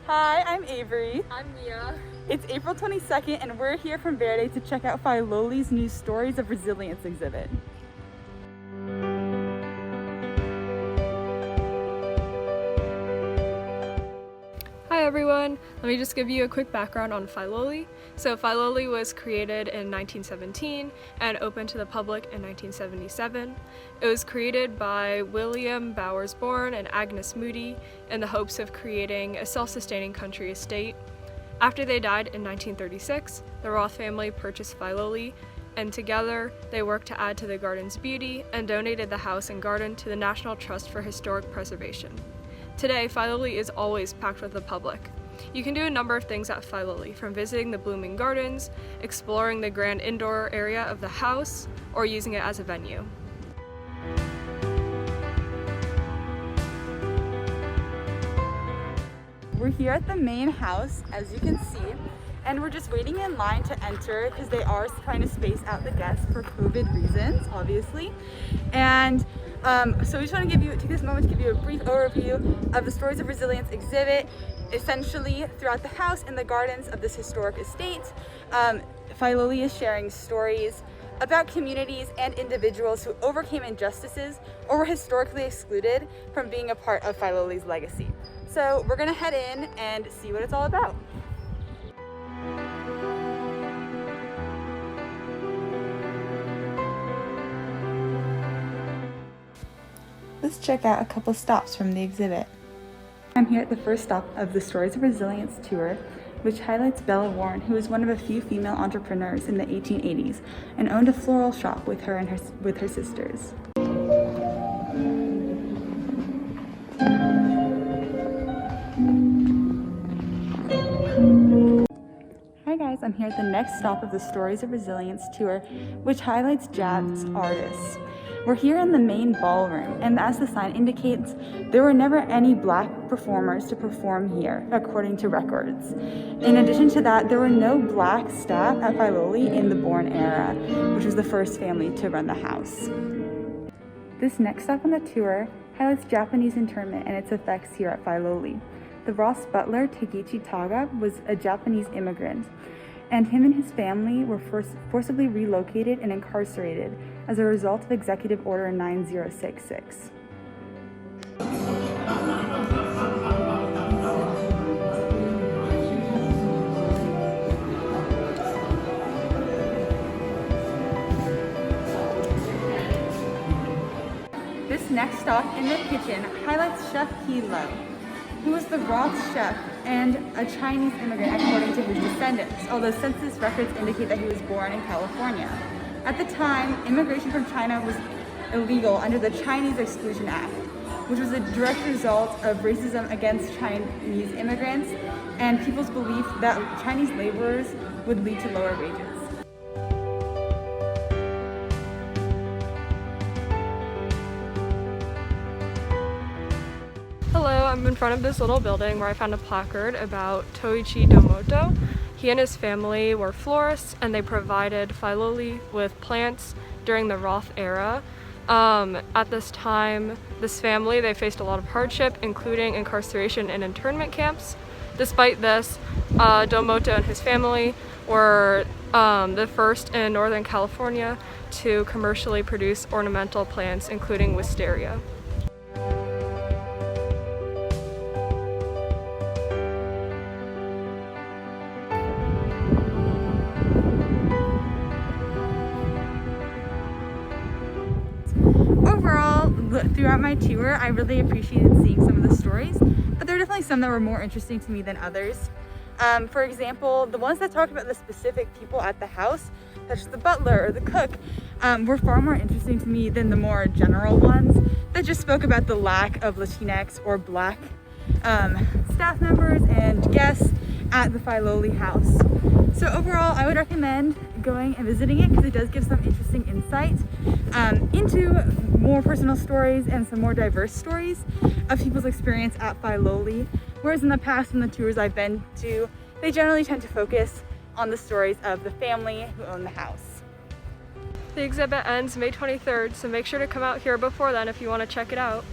Hi, I'm Avery. I'm Mia. It's April 22nd and we're here from Verde to check out Filoli's new Stories of Resilience exhibit. Hi everyone, let me just give you a quick background on Filoli. So Filoli was created in 1917 and opened to the public in 1977. It was created by William Bowers-Bourne and Agnes Moody in the hopes of creating a self-sustaining country estate. After they died in 1936, the Roth family purchased Filoli, and together they worked to add to the garden's beauty and donated the house and garden to the National Trust for Historic Preservation. Today, Filoli is always packed with the public. You can do a number of things at Filoli, from visiting the blooming gardens, exploring the grand indoor area of the house, or using it as a venue. We're here at the main house, as you can see, and we're just waiting in line to enter because they are trying to space out the guests for COVID reasons, obviously. And so we just want to take this moment to give you a brief overview of the Stories of Resilience exhibit. Essentially, throughout the house and the gardens of this historic estate, Filoli is sharing stories about communities and individuals who overcame injustices or were historically excluded from being a part of Filoli's legacy. So we're gonna head in and see what it's all about. Let's check out a couple stops from the exhibit. I'm here at the first stop of the Stories of Resilience tour, which highlights Bella Warren, who was one of a few female entrepreneurs in the 1880s and owned a floral shop with her sisters. Hi guys, I'm here at the next stop of the Stories of Resilience tour, which highlights jazz artists. We're here in the main ballroom, and as the sign indicates, there were never any black performers to perform here, according to records. In addition to that, there were no black staff at Filoli in the Bourne era, which was the first family to run the house. This next stop on the tour highlights Japanese internment and its effects here at Filoli. The Ross butler, Takechi Taga, was a Japanese immigrant, and him and his family were forcibly relocated and incarcerated as a result of Executive Order 9066. This next stop in the kitchen highlights Chef Lo, who was the Roth's chef and a Chinese immigrant according to his descendants, although census records indicate that he was born in California. At the time, immigration from China was illegal under the Chinese Exclusion Act, which was a direct result of racism against Chinese immigrants and people's belief that Chinese laborers would lead to lower wages. Hello, I'm in front of this little building where I found a placard about Toichi Domoto. He and his family were florists, and they provided Filoli with plants during the Roth era. At this time, this family, they faced a lot of hardship, including incarceration and internment camps. Despite this, Domoto and his family were the first in Northern California to commercially produce ornamental plants, including wisteria. Overall, throughout my tour, I really appreciated seeing some of the stories, but there were definitely some that were more interesting to me than others. For example, the ones that talked about the specific people at the house, such as the butler or the cook, were far more interesting to me than the more general ones that just spoke about the lack of Latinx or Black staff members and guests at the Filoli house. So overall, I would recommend going and visiting it because it does give some interesting insight into more personal stories and some more diverse stories of people's experience at Filoli. Whereas in the past, in the tours I've been to, they generally tend to focus on the stories of the family who own the house. The exhibit ends May 23rd, so make sure to come out here before then if you want to check it out.